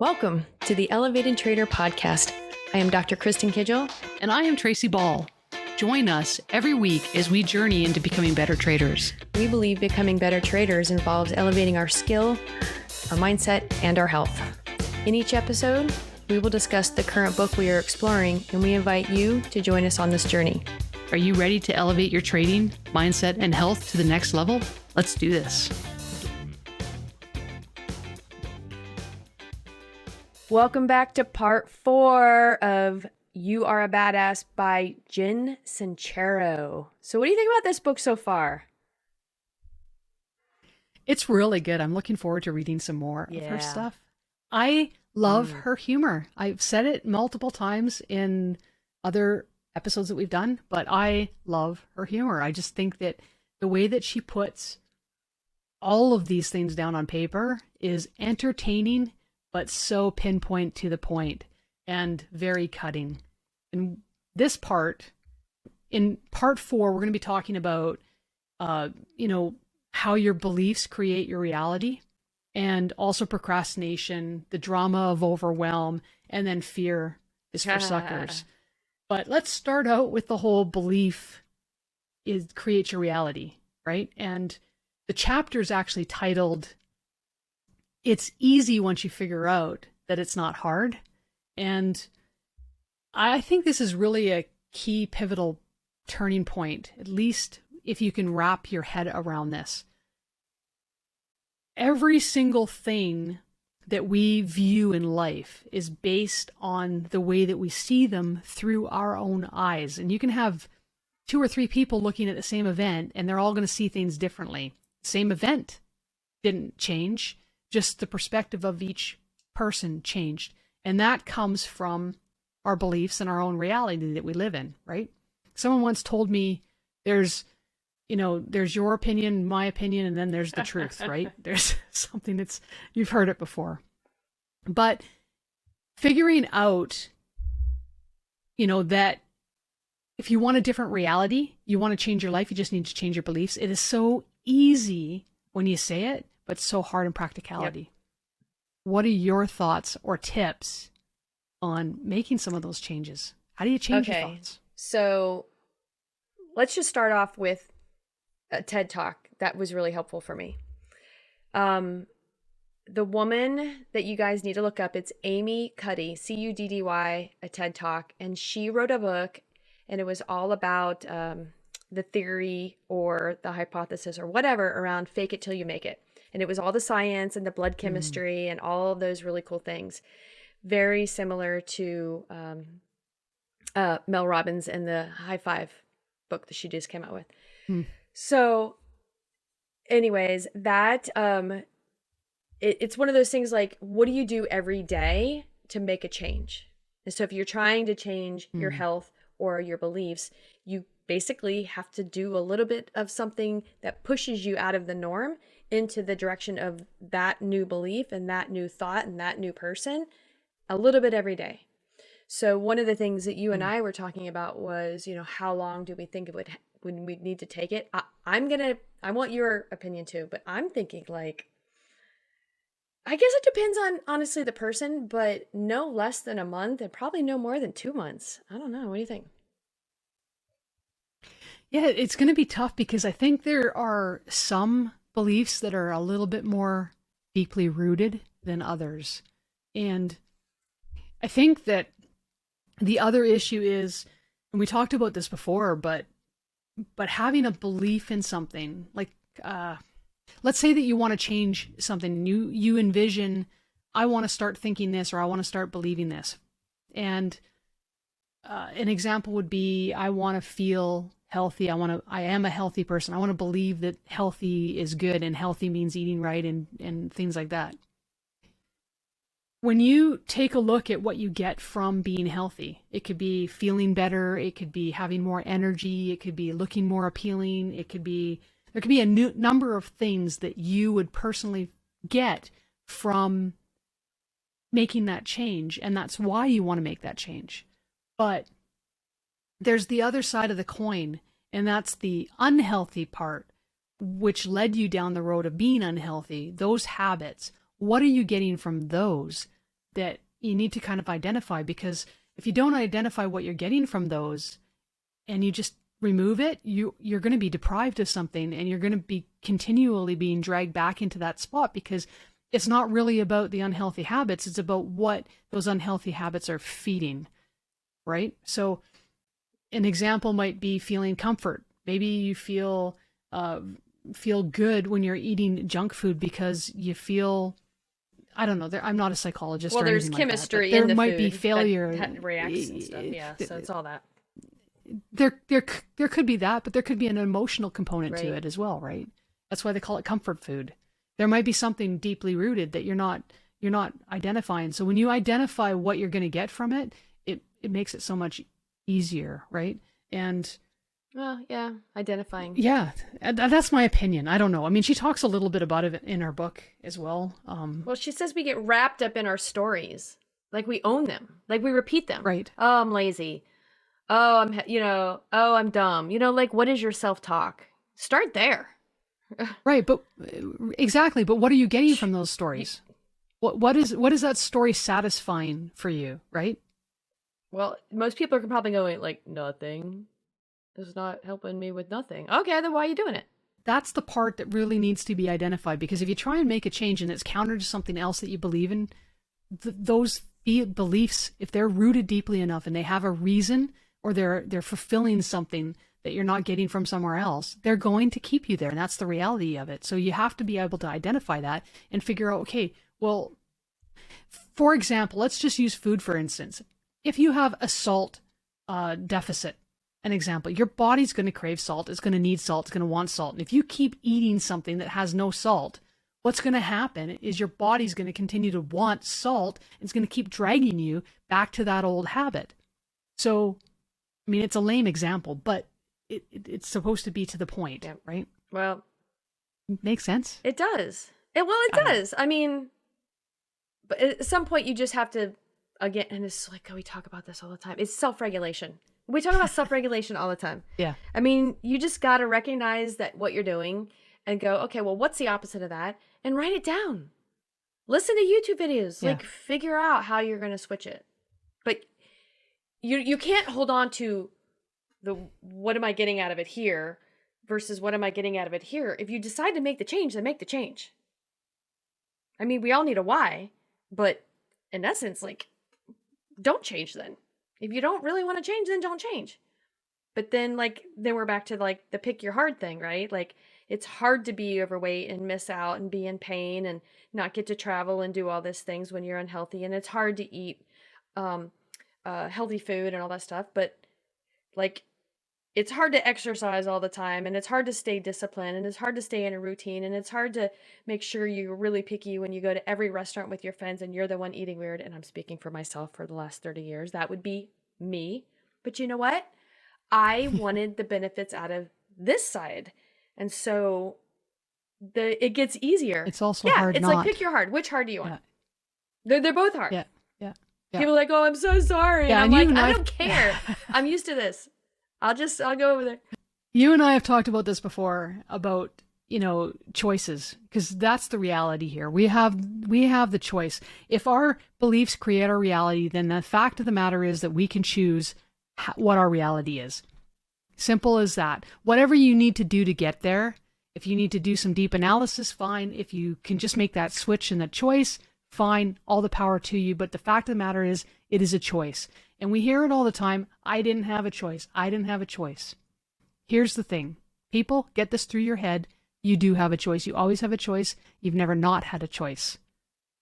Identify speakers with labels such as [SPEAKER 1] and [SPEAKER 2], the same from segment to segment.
[SPEAKER 1] Welcome to the Elevated Trader Podcast. I am Dr. Kristen Kidgel.
[SPEAKER 2] And I am Tracy Ball. Join us every week as we journey into becoming better traders.
[SPEAKER 1] We believe becoming better traders involves elevating our skill, our mindset, and our health. In each episode, we will discuss the current book we are exploring, and we invite you to join us on this journey.
[SPEAKER 2] Are you ready to elevate your trading, mindset, and health to the next level? Let's do this.
[SPEAKER 1] Welcome back to part 4 of You Are a Badass by Jen Sincero. So what do you think about this book so far?
[SPEAKER 2] It's really good. I'm looking forward to reading some more of her stuff. I love her humor. I've said it multiple times in other episodes that we've done, but I love her humor. I just think that the way that she puts all of these things down on paper is entertaining, but so pinpoint to the point and very cutting. In this part, in part 4, we're going to be talking about, how your beliefs create your reality, and also procrastination, the drama of overwhelm, and then fear is for suckers. But let's start out with the whole belief creates your reality, right? And the chapter is actually titled, It's Easy Once You Figure Out That It's Not Hard. And I think this is really a key pivotal turning point, at least if you can wrap your head around this. Every single thing that we view in life is based on the way that we see them through our own eyes. And you can have 2 or 3 people looking at the same event, and they're all going to see things differently. Same event didn't change, just the perspective of each person changed. And that comes from our beliefs and our own reality that we live in, right? Someone once told me there's your opinion, my opinion, and then there's the truth, right? There's something you've heard it before. But figuring out, that if you want a different reality, you want to change your life, you just need to change your beliefs. It is so easy when you say it, but so hard in practicality. Yep. What are your thoughts or tips on making some of those changes? How do you change your thoughts?
[SPEAKER 1] So let's just start off with a TED Talk that was really helpful for me. The woman that you guys need to look up, it's Amy Cuddy, Cuddy, a TED Talk. And she wrote a book, and it was all about the theory or the hypothesis or whatever around fake it till you make it. And it was all the science and the blood chemistry and all of those really cool things. Very similar to Mel Robbins and the High Five book that she just came out with. So anyways, that it's one of those things like, what do you do every day to make a change? And so if you're trying to change your health or your beliefs, you basically have to do a little bit of something that pushes you out of the norm into the direction of that new belief and that new thought and that new person a little bit every day. So one of the things that you and I were talking about was, how long do we think it would when we need to take it? I want your opinion too, but I'm thinking I guess it depends on honestly the person, but no less than a month and probably no more than 2 months. I don't know. What do you think?
[SPEAKER 2] Yeah, it's going to be tough because I think there are some beliefs that are a little bit more deeply rooted than others. And I think that the other issue is, and we talked about this before, but having a belief in something, like let's say that you want to change something, you envision, I want to start thinking this, or I want to start believing this. And an example would be, I want to feel healthy. I am a healthy person. I want to believe that healthy is good, and healthy means eating right and things like that. When you take a look at what you get from being healthy, it could be feeling better, it could be having more energy, it could be looking more appealing, there could be a new number of things that you would personally get from making that change, and that's why you want to make that change. But there's the other side of the coin, and that's the unhealthy part, which led you down the road of being unhealthy, those habits. What are you getting from those that you need to kind of identify, because if you don't identify what you're getting from those and you just remove it, you're going to be deprived of something, and you're going to be continually being dragged back into that spot, because it's not really about the unhealthy habits. It's about what those unhealthy habits are feeding, right? So an example might be feeling comfort. Maybe you feel good when you're eating junk food because you feel, I don't know. I'm not a psychologist.
[SPEAKER 1] Well,
[SPEAKER 2] or
[SPEAKER 1] there's
[SPEAKER 2] anything
[SPEAKER 1] chemistry
[SPEAKER 2] like that,
[SPEAKER 1] in the
[SPEAKER 2] there might
[SPEAKER 1] food
[SPEAKER 2] be failure
[SPEAKER 1] that reacts and stuff. Yeah, so it's all that.
[SPEAKER 2] There could be that, but there could be an emotional component to
[SPEAKER 1] Right.
[SPEAKER 2] it as well, right? That's why they call it comfort food. There might be something deeply rooted that you're not identifying. So when you identify what you're going to get from it, it makes it so much easier, right? And
[SPEAKER 1] Well, yeah, identifying.
[SPEAKER 2] yeah, that's my opinion. I don't know. I mean, she talks a little bit about it in her book as well.
[SPEAKER 1] Well, she says we get wrapped up in our stories, like we own them, like we repeat them.
[SPEAKER 2] Right.
[SPEAKER 1] Oh, I'm lazy. Oh, oh, I'm dumb. Like, what is your self-talk? Start there.
[SPEAKER 2] Right, but exactly. But what are you getting from those stories? What is that story satisfying for you, right?
[SPEAKER 1] Well, most people are probably going like, nothing. It's not helping me with nothing. Okay, then why are you doing it?
[SPEAKER 2] That's the part that really needs to be identified, because if you try and make a change and it's counter to something else that you believe in, those beliefs, if they're rooted deeply enough and they have a reason, or they're fulfilling something that you're not getting from somewhere else, they're going to keep you there. And that's the reality of it. So you have to be able to identify that and figure out, okay, well, for example, let's just use food, for instance. If you have a salt deficit, an example, your body's going to crave salt. It's going to need salt. It's going to want salt. And if you keep eating something that has no salt, what's going to happen is your body's going to continue to want salt. It's going to keep dragging you back to that old habit. So, I mean, it's a lame example, but it's supposed to be to the point,
[SPEAKER 1] Yep.
[SPEAKER 2] right?
[SPEAKER 1] Well,
[SPEAKER 2] Makes sense.
[SPEAKER 1] it does. It does. I mean, but at some point you just have to, again, and it's like, we talk about this all the time. It's self-regulation. We talk about self-regulation all the time.
[SPEAKER 2] Yeah.
[SPEAKER 1] I mean, you just got to recognize that what you're doing and go, okay, well, what's the opposite of that? And write it down. Listen to YouTube videos.
[SPEAKER 2] Yeah.
[SPEAKER 1] Like, figure out how you're going to switch it. But you can't hold on to the what am I getting out of it here versus what am I getting out of it here. If you decide to make the change, then make the change. I mean, we all need a why, but in essence, like, don't change then. If you don't really want to change, then don't change. But then, then we're back to, the pick your hard thing, right? Like, it's hard to be overweight and miss out and be in pain and not get to travel and do all these things when you're unhealthy. And it's hard to eat healthy food and all that stuff. But, it's hard to exercise all the time, and it's hard to stay disciplined, and it's hard to stay in a routine, and it's hard to make sure you're really picky when you go to every restaurant with your friends and you're the one eating weird. And I'm speaking for myself for the last 30 years. That would be me. But you know what? I wanted the benefits out of this side. And so it gets easier.
[SPEAKER 2] It's also hard.
[SPEAKER 1] It's like, pick your hard. Which hard do you want? They're both hard.
[SPEAKER 2] Yeah.
[SPEAKER 1] People are like, oh, I'm so sorry.
[SPEAKER 2] Yeah,
[SPEAKER 1] and I'm
[SPEAKER 2] and
[SPEAKER 1] like, I don't care. I'm used to this. I'll go over there.
[SPEAKER 2] You and I have talked about this before, about, choices, because that's the reality here. We have the choice. If our beliefs create our reality, then the fact of the matter is that we can choose what our reality is. Simple as that. Whatever you need to do to get there, if you need to do some deep analysis, fine. If you can just make that switch and that choice, fine. All the power to you. But the fact of the matter is, it is a choice. And we hear it all the time. I didn't have a choice. I didn't have a choice. Here's the thing. People, get this through your head. You do have a choice. You always have a choice. You've never not had a choice.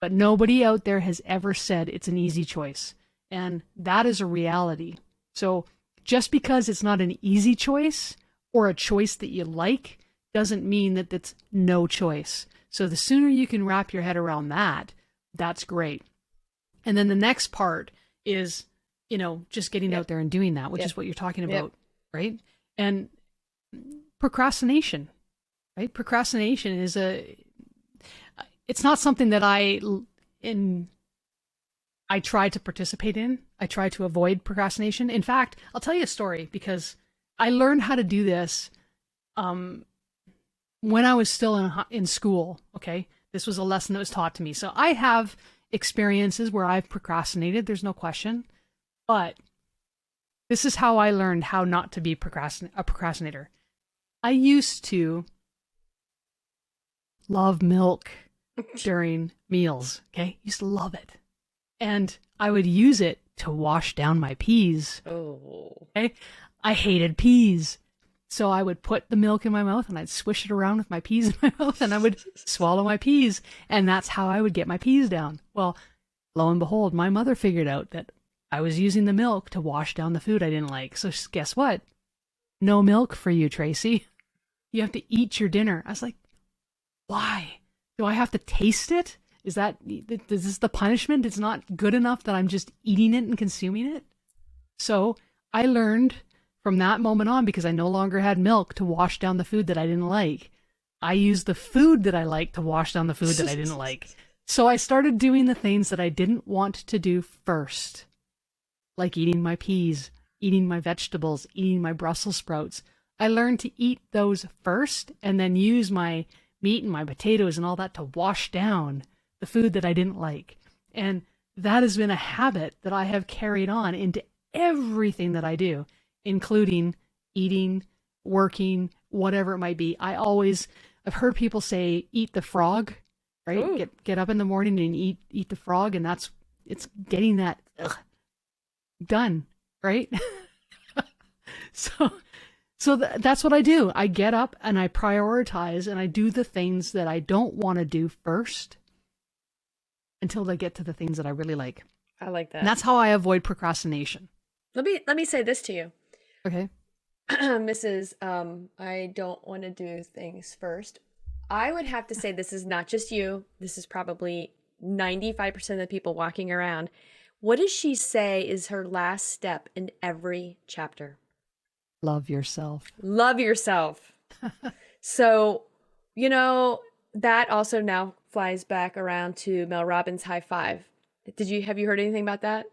[SPEAKER 2] But nobody out there has ever said it's an easy choice. And that is a reality. So just because it's not an easy choice or a choice that you like doesn't mean that it's no choice. So the sooner you can wrap your head around that, that's great. And then the next part is, just getting out there and doing that, which is what you're talking about, right? And procrastination, right? Procrastination is it's not something that I try to participate in. I try to avoid procrastination. In fact, I'll tell you a story, because I learned how to do this when I was still in school, okay? This was a lesson that was taught to me. So I have experiences where I've procrastinated, there's no question. But this is how I learned how not to be a procrastinator. I used to love milk during meals, okay? Used to love it. And I would use it to wash down my peas.
[SPEAKER 1] Oh.
[SPEAKER 2] Okay? I hated peas. So I would put the milk in my mouth and I'd swish it around with my peas in my mouth and I would swallow my peas. And that's how I would get my peas down. Well, lo and behold, my mother figured out that I was using the milk to wash down the food I didn't like. So guess what? No milk for you, Tracy. You have to eat your dinner. I was like, why? Do I have to taste it? Is this the punishment? It's not good enough that I'm just eating it and consuming it? So I learned from that moment on, because I no longer had milk to wash down the food that I didn't like, I used the food that I liked to wash down the food that I didn't like. So I started doing the things that I didn't want to do first, like eating my peas, eating my vegetables, eating my Brussels sprouts. I learned to eat those first and then use my meat and my potatoes and all that to wash down the food that I didn't like. And that has been a habit that I have carried on into everything that I do, including eating, working, whatever it might be. I've heard people say, eat the frog, right? Get up in the morning and eat the frog. And it's getting that done, right? So that's what I do. I get up and I prioritize and I do the things that I don't want to do first until I get to the things that I really like.
[SPEAKER 1] I like that.
[SPEAKER 2] And that's how I avoid procrastination.
[SPEAKER 1] Let me say this to you.
[SPEAKER 2] Okay.
[SPEAKER 1] Mrs. I don't want to do things first. I would have to say this is not just you. This is probably 95% of the people walking around. What does she say is her last step in every chapter?
[SPEAKER 2] Love yourself.
[SPEAKER 1] Love yourself. So, that also now flies back around to Mel Robbins' high five. Have you heard anything about that?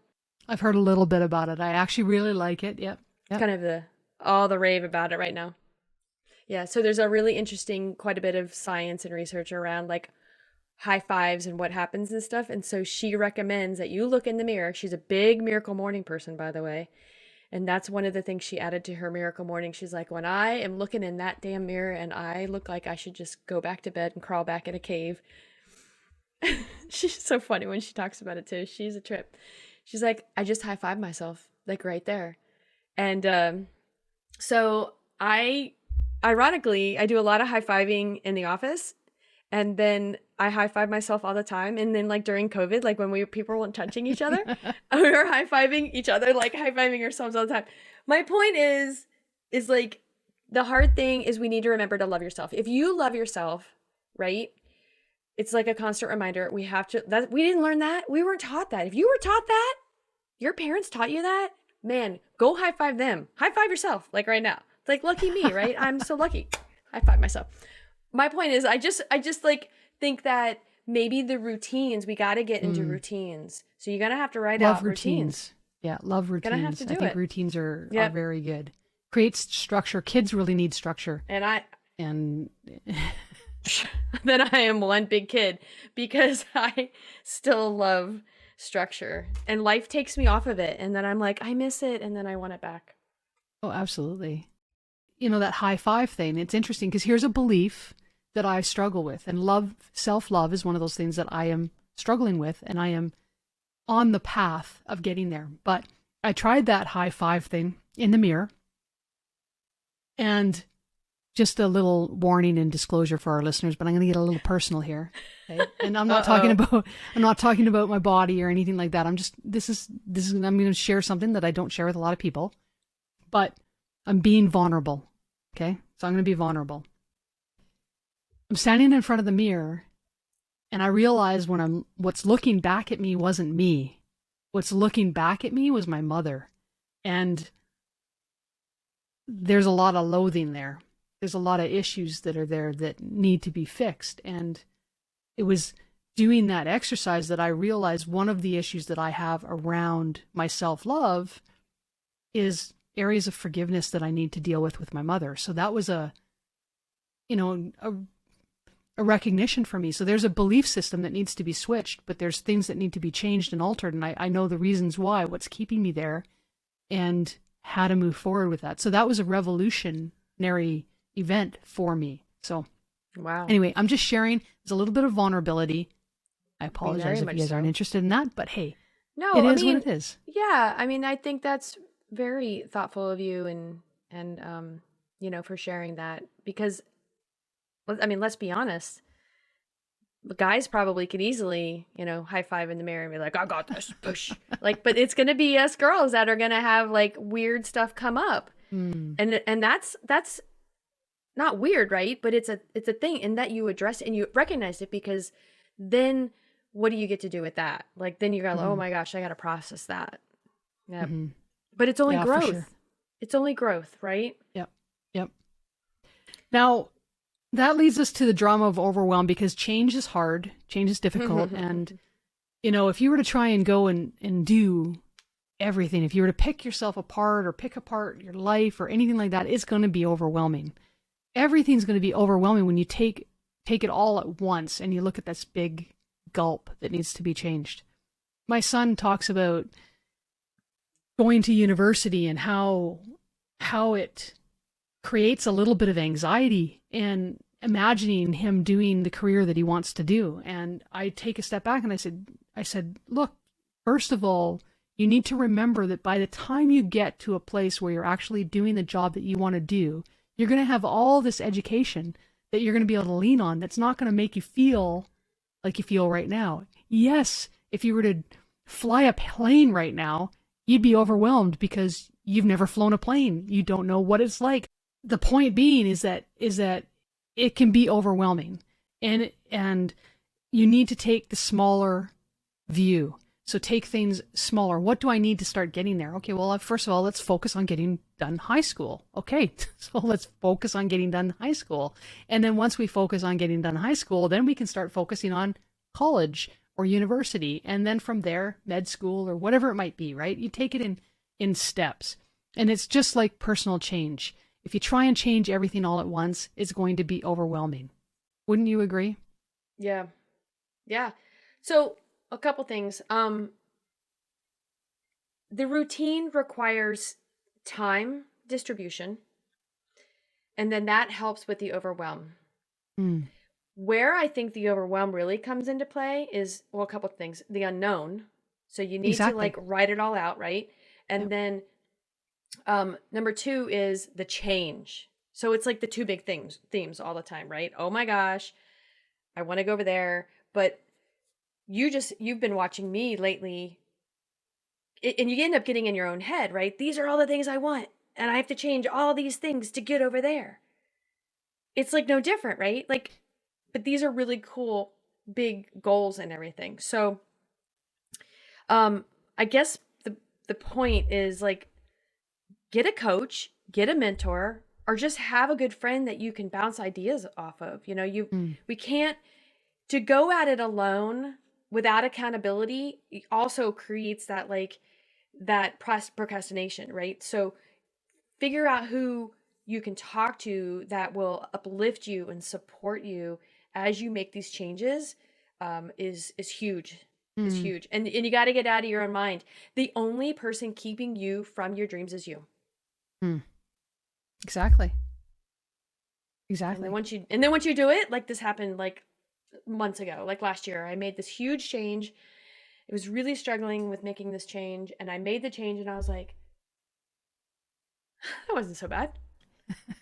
[SPEAKER 2] I've heard a little bit about it. I actually really like it. Yep.
[SPEAKER 1] Kind of all the rave about it right now. Yeah. So there's a really interesting, quite a bit of science and research around like high fives and what happens and stuff. And so she recommends that you look in the mirror. She's a big Miracle Morning person, by the way. And that's one of the things she added to her Miracle Morning. She's like, when I am looking in that damn mirror and I look like I should just go back to bed and crawl back in a cave. She's so funny when she talks about it too. She's a trip. She's like, I just high five myself, like right there. And so ironically, I do a lot of high fiving in the office. And then I high five myself all the time. And then like during COVID, like when people weren't touching each other, we were high fiving each other, like high fiving ourselves all the time. My point is like the hard thing is we need to remember to love yourself. If you love yourself, right? It's like a constant reminder. We didn't learn that. We weren't taught that. If you were taught that, your parents taught you that, man, go high five them. High five yourself, like right now. It's like lucky me, right? I'm so lucky. High five myself. My point is, I just like think that maybe the routines, we got to get into routines. So you're going to have to write out routines.
[SPEAKER 2] Yeah, love routines.
[SPEAKER 1] Gonna have to do
[SPEAKER 2] I think
[SPEAKER 1] it.
[SPEAKER 2] routines are very good. Creates structure. Kids really need structure.
[SPEAKER 1] And then I am one big kid because I still love structure. And life takes me off of it. And then I'm like, I miss it. And then I want it back.
[SPEAKER 2] Oh, absolutely. That high five thing, it's interesting because here's a belief that I struggle with. And self-love is one of those things that I am struggling with. And I am on the path of getting there. But I tried that high five thing in the mirror. And just a little warning and disclosure for our listeners, but I'm going to get a little personal here. Okay? And I'm not talking about my body or anything like that. I'm going to share something that I don't share with a lot of people, but I'm being vulnerable. Okay. So I'm going to be vulnerable. I'm standing in front of the mirror and I realize what's looking back at me wasn't me. What's looking back at me was my mother. And there's a lot of loathing there. There's a lot of issues that are there that need to be fixed. And it was doing that exercise that I realized one of the issues that I have around my self-love is areas of forgiveness that I need to deal with my mother. So that was a a recognition for me. So there's a belief system that needs to be switched, but there's things that need to be changed and altered. And I know the reasons why, what's keeping me there, and how to move forward with that. So that was a revolutionary event for me. So
[SPEAKER 1] Wow.
[SPEAKER 2] anyway, I'm just sharing. There's a little bit of vulnerability. I
[SPEAKER 1] Very
[SPEAKER 2] apologize if
[SPEAKER 1] much
[SPEAKER 2] you guys aren't
[SPEAKER 1] so.
[SPEAKER 2] interested in that, but hey,
[SPEAKER 1] No,
[SPEAKER 2] it
[SPEAKER 1] I
[SPEAKER 2] is what
[SPEAKER 1] mean,
[SPEAKER 2] it is.
[SPEAKER 1] yeah, I mean, I think that's very thoughtful of you and for sharing that because I mean, let's be honest. The guys probably could easily, high five in the mirror and be like, "I got this." Push. Like, but it's going to be us girls that are going to have like weird stuff come up.
[SPEAKER 2] Mm.
[SPEAKER 1] And that's not weird, right? But it's a thing, and that you address it and you recognize it, because then what do you get to do with that? Like, then you go, "Oh
[SPEAKER 2] Mm.
[SPEAKER 1] my gosh, I got to process that." Yeah.
[SPEAKER 2] Mm-hmm.
[SPEAKER 1] But it's only
[SPEAKER 2] Yeah, for
[SPEAKER 1] growth.
[SPEAKER 2] sure.
[SPEAKER 1] It's only growth, right?
[SPEAKER 2] Yep. Yep. Now, that leads us to the drama of overwhelm, because change is hard, change is difficult. And, if you were to try and go and do everything, if you were to pick yourself apart or pick apart your life or anything like that, it's going to be overwhelming. Everything's going to be overwhelming when you take it all at once and you look at this big gulp that needs to be changed. My son talks about going to university and how it creates a little bit of anxiety and imagining him doing the career that he wants to do. And I take a step back and I said, look, first of all, you need to remember that by the time you get to a place where you're actually doing the job that you want to do, you're going to have all this education that you're going to be able to lean on that's not going to make you feel like you feel right now. Yes, if you were to fly a plane right now, you'd be overwhelmed because you've never flown a plane. You don't know what it's like. The point being is that it can be overwhelming, and you need to take the smaller view. So take things smaller. What do I need to start getting there? Okay, well, first of all, let's focus on getting done high school. Okay, so let's focus on getting done high school. And then once we focus on getting done high school, then we can start focusing on college or university. And then from there, med school or whatever it might be, right? You take it in steps. And it's just like personal change. If you try and change everything all at once, it's going to be overwhelming. Wouldn't you agree?
[SPEAKER 1] Yeah. Yeah. So a couple things. The routine requires time distribution, and then that helps with the overwhelm.
[SPEAKER 2] Mm.
[SPEAKER 1] Where I think the overwhelm really comes into play is, well, a couple of things. The unknown. So you need to like write it all out, right? And then number two is the change. So it's like the two big themes all the time, right? Oh my gosh, I want to go over there, but you've been watching me lately, and you end up getting in your own head, right? These are all the things I want, and I have to change all these things to get over there. It's like no different, right? Like, but these are really cool big goals and everything. So I guess the point is, like, get a coach, get a mentor, or just have a good friend that you can bounce ideas off of. We can't, to go at it alone without accountability also creates that procrastination, right? So figure out who you can talk to that will uplift you and support you as you make these changes. Is huge. Is huge. And you got to get out of your own mind. The only person keeping you from your dreams is you.
[SPEAKER 2] Exactly.
[SPEAKER 1] And then once you do it, like this happened like months ago, like last year, I made this huge change. I was really struggling with making this change, and I made the change, and I was like, that wasn't so bad.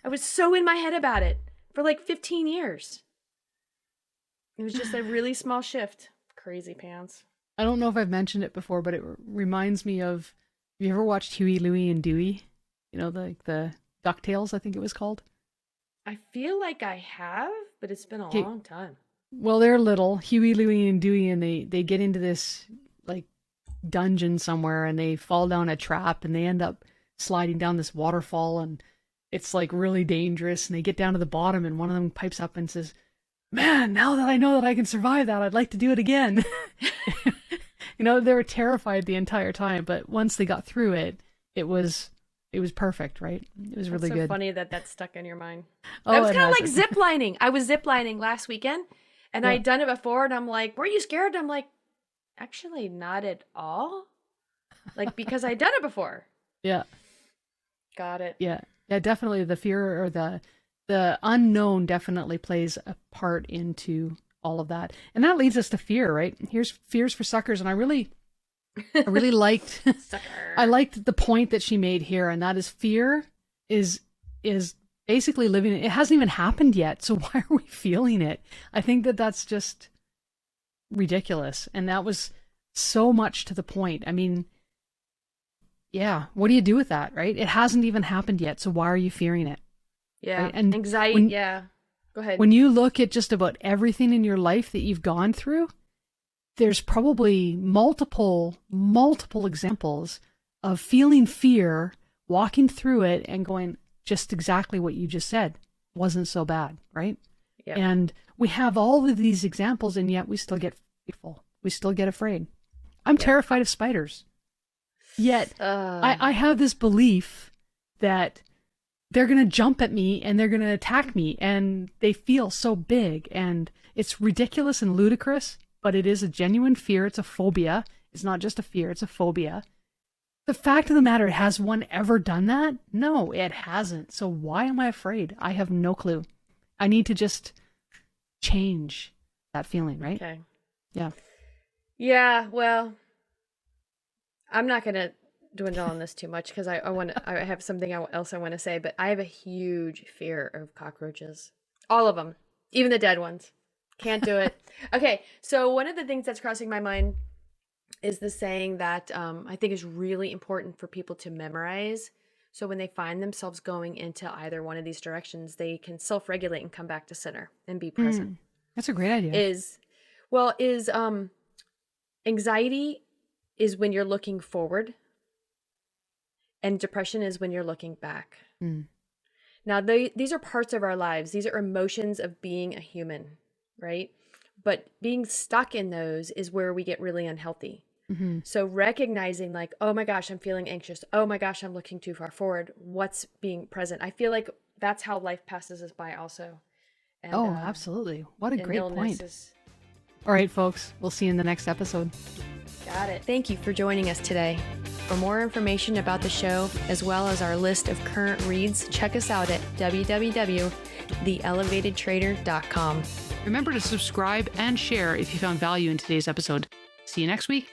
[SPEAKER 1] I was so in my head about it for like 15 years. It was just a really small shift. Crazy pants.
[SPEAKER 2] I don't know if I've mentioned it before, but it reminds me of, have you ever watched Huey, Louie, and Dewey? The DuckTales, I think it was called.
[SPEAKER 1] I feel like I have, but it's been a long time.
[SPEAKER 2] Well, they're little, Huey, Louie, and Dewey, and they get into this like dungeon somewhere, and they fall down a trap, and they end up sliding down this waterfall, and it's like really dangerous, and they get down to the bottom, and one of them pipes up and says, "Man, now that I know that I can survive that, I'd like to do it again." They were terrified the entire time, but once they got through it, it was it was perfect, right? It was
[SPEAKER 1] That's
[SPEAKER 2] really
[SPEAKER 1] so
[SPEAKER 2] good.
[SPEAKER 1] funny that stuck in your mind.
[SPEAKER 2] Oh,
[SPEAKER 1] That was
[SPEAKER 2] it
[SPEAKER 1] kind of
[SPEAKER 2] has
[SPEAKER 1] like
[SPEAKER 2] it.
[SPEAKER 1] zip lining. I was zip lining last weekend, and
[SPEAKER 2] Yeah.
[SPEAKER 1] I'd done it before, and I'm like, "Were you scared?" And I'm like, "Actually, not at all." Like because I'd done it before.
[SPEAKER 2] Yeah.
[SPEAKER 1] Got it.
[SPEAKER 2] Yeah. Yeah, definitely the fear or the unknown definitely plays a part into all of that. And that leads us to fear, right? Here's fears for suckers. And I really liked
[SPEAKER 1] Sucker.
[SPEAKER 2] I liked the point that she made here, and that is fear is basically living it hasn't even happened yet. So why are we feeling it? I think that that's just ridiculous. And that was so much to the point. I mean, yeah, what do you do with that, right? It hasn't even happened yet, so why are you fearing it?
[SPEAKER 1] Yeah.
[SPEAKER 2] Right? And
[SPEAKER 1] Anxiety. Yeah. Go ahead.
[SPEAKER 2] when you look at just about everything in your life that you've gone through, there's probably multiple examples of feeling fear, walking through it and going just exactly what you just said. Wasn't so bad, right?
[SPEAKER 1] Yeah.
[SPEAKER 2] And we have all of these examples, and yet we still get fearful. We still get afraid. I'm terrified of spiders. Yet I have this belief that they're going to jump at me and they're going to attack me, and they feel so big, and it's ridiculous and ludicrous, but it is a genuine fear. It's a phobia. It's not just a fear, it's a phobia. The fact of the matter, has one ever done that? No, it hasn't. So why am I afraid? I have no clue. I need to just change that feeling, right?
[SPEAKER 1] Okay.
[SPEAKER 2] Yeah.
[SPEAKER 1] Yeah. Well, I'm not gonna dwindle on this too much because I have something else I want to say, but I have a huge fear of cockroaches. All of them, even the dead ones. Can't do it. Okay, so one of the things that's crossing my mind is the saying that I think is really important for people to memorize. So when they find themselves going into either one of these directions, they can self-regulate and come back to center and be present.
[SPEAKER 2] That's a great idea.
[SPEAKER 1] Is anxiety is when you're looking forward, and depression is when you're looking back. Now, these are parts of our lives. These are emotions of being a human, right? But being stuck in those is where we get really unhealthy. So recognizing like, oh my gosh, I'm feeling anxious. Oh my gosh, I'm looking too far forward. What's being present? I feel like that's how life passes us by also. And,
[SPEAKER 2] absolutely. What a great point.
[SPEAKER 1] Is...
[SPEAKER 2] All right, folks. We'll see you in the next episode.
[SPEAKER 1] Got it. Thank you for joining us today. For more information about the show, as well as our list of current reads, check us out at www.theelevatedtrader.com.
[SPEAKER 2] Remember to subscribe and share if you found value in today's episode. See you next week.